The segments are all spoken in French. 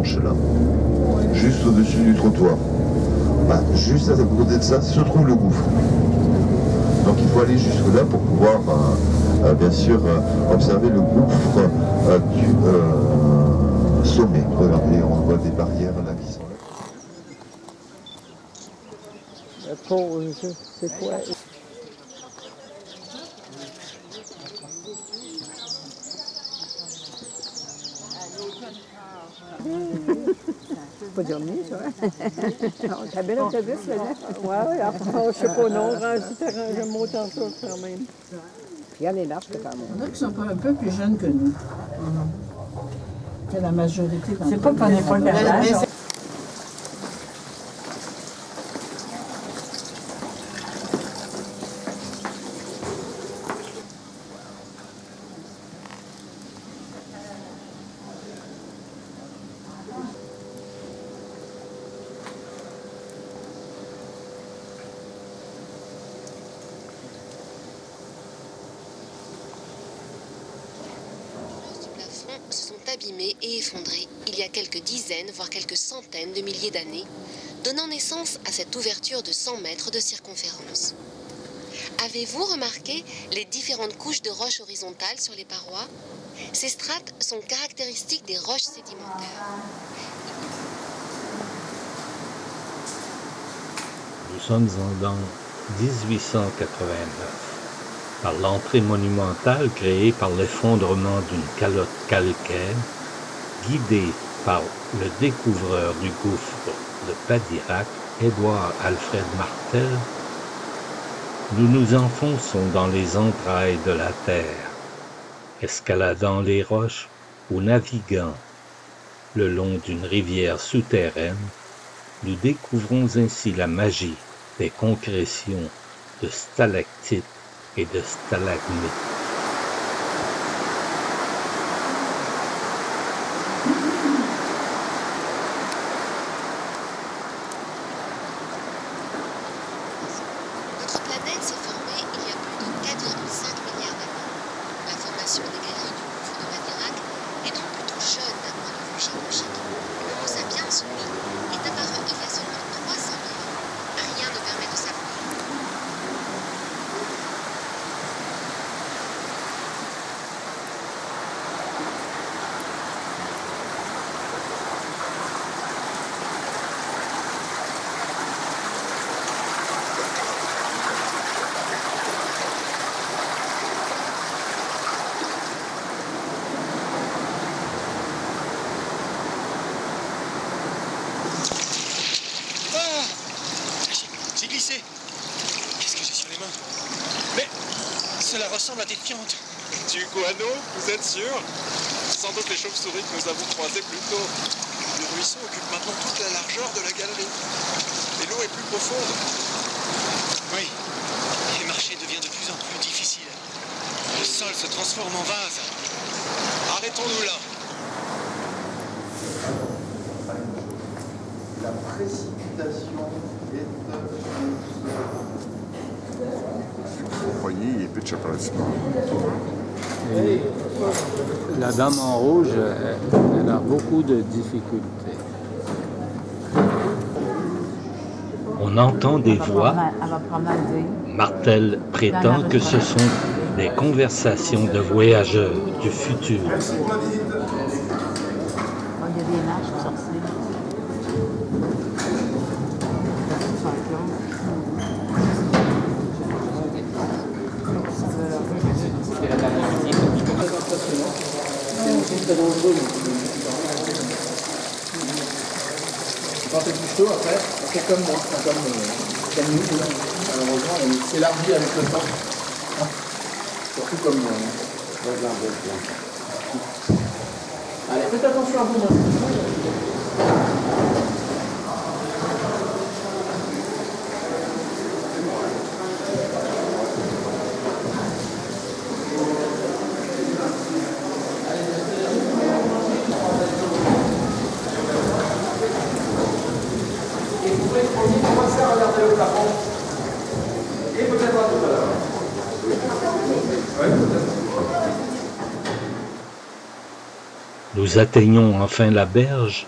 roche là, juste au-dessus du trottoir. Bah, juste à côté de ça se trouve le gouffre. Donc il faut aller jusque là pour pouvoir bien sûr observer le gouffre du sommet. Regardez, on voit des barrières là qui sont là. Pause, c'est quoi? Pas dormi, ça. T'as bien l'autobus, là? Ouais, enfin, je sais pas, non, j'aime autant ça quand même. Puis elle est large quand même. Il y en a qui sont un peu plus jeunes que nous. Que la majorité. C'est pas qu'on n'est pas capable. Se sont abîmés et effondrés il y a quelques dizaines, voire quelques centaines de milliers d'années, donnant naissance à cette ouverture de 100 mètres de circonférence. Avez-vous remarqué les différentes couches de roches horizontales sur les parois? Ces strates sont caractéristiques des roches sédimentaires. Nous sommes en l'an 1889. Par l'entrée monumentale créée par l'effondrement d'une calotte calcaire, guidé par le découvreur du gouffre de Padirac, Édouard Alfred Martel, nous nous enfonçons dans les entrailles de la terre, escaladant les roches ou naviguant le long d'une rivière souterraine. Nous découvrons ainsi la magie des concrétions de stalactites et de stalagmites. Notre planète s'est formée il y a plus de 4,5 milliards d'années. La formation des galeries du gouffre de Padirac est donc plutôt jeune d'un point de vue géologique. L'Homo sapiens, lui, est apparu il y a seulement 300 000 ans. Rien ne permet de savoir. J'ai glissé. Qu'est-ce que j'ai sur les mains? Mais cela ressemble à des fientes. Du guano, vous êtes sûr? Sans doute les chauves-souris que nous avons croisées plus tôt. Le ruisseau occupe maintenant toute la largeur de la galerie. Et l'eau est plus profonde. Oui. Et marcher devient de plus en plus difficile. Le sol se transforme en vase. Arrêtons-nous là. La précipitation est Поїї під Чапрацького. Et la dame en rouge, elle a beaucoup de difficultés. On entend des voix. Martel prétend que ce sont des conversations de voyageurs du futur. Très dangereux. Quand c'est plus chaud, après, c'est comme moi, comme nous, malheureusement, elle s'élargit avec le temps. Surtout comme allez, faites attention à vous. Nous atteignons enfin la berge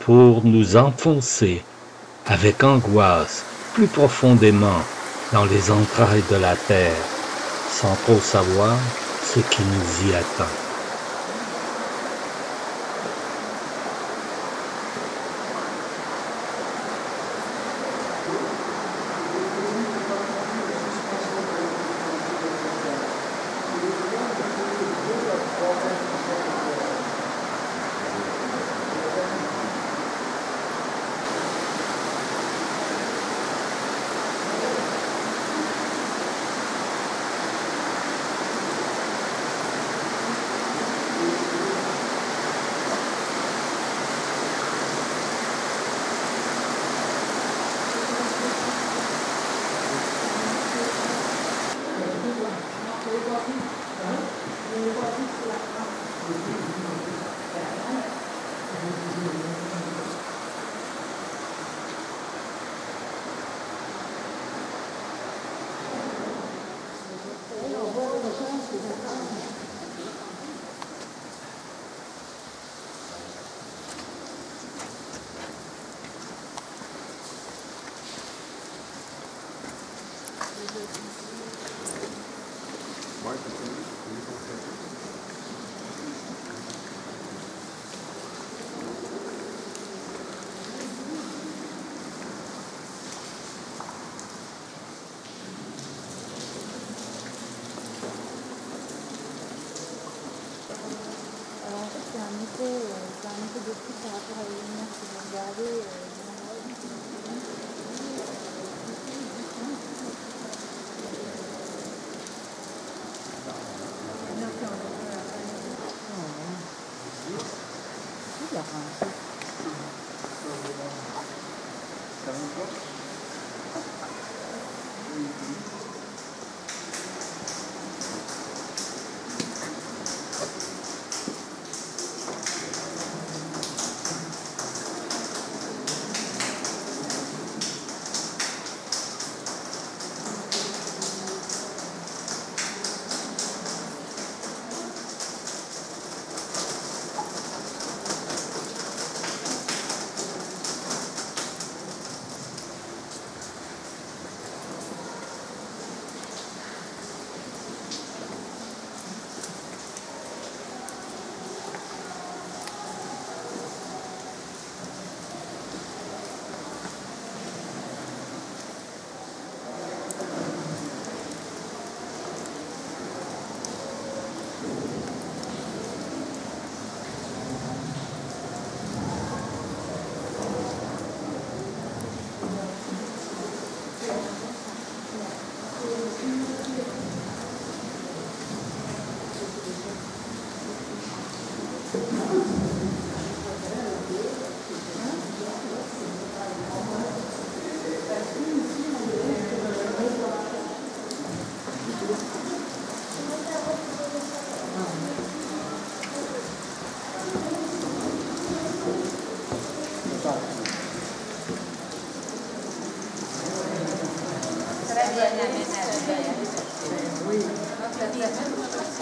pour nous enfoncer avec angoisse plus profondément dans les entrailles de la terre, sans trop savoir ce qui nous y attend. C'est un peu de plus par rapport à les lumières que vous regardez.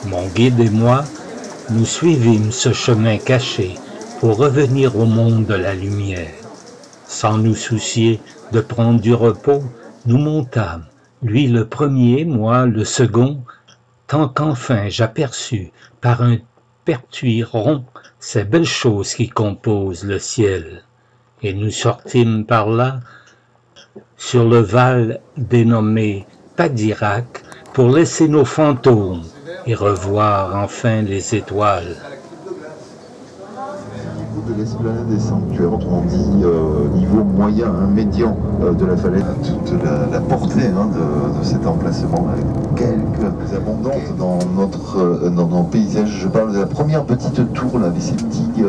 Mon guide et moi, nous suivîmes ce chemin caché pour revenir au monde de la lumière. Sans nous soucier de prendre du repos, nous montâmes, lui le premier, moi le second, tant qu'enfin j'aperçus par un pertuis rond ces belles choses qui composent le ciel. Et nous sortîmes par là, sur le val dénommé Padirac, pour laisser nos fantômes et revoir enfin les étoiles. Au niveau de l'esplanade des sanctuaires, autrement dit niveau moyen, médian de la falaise, toute la portée de cet emplacement, avec quelques abondantes dans nos paysages. Je parle de la première petite tour là, avec ces petits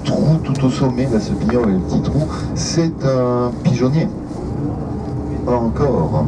trous tout au sommet, là, ce pignon avec les petits trous, c'est un pigeonnier. Pas encore.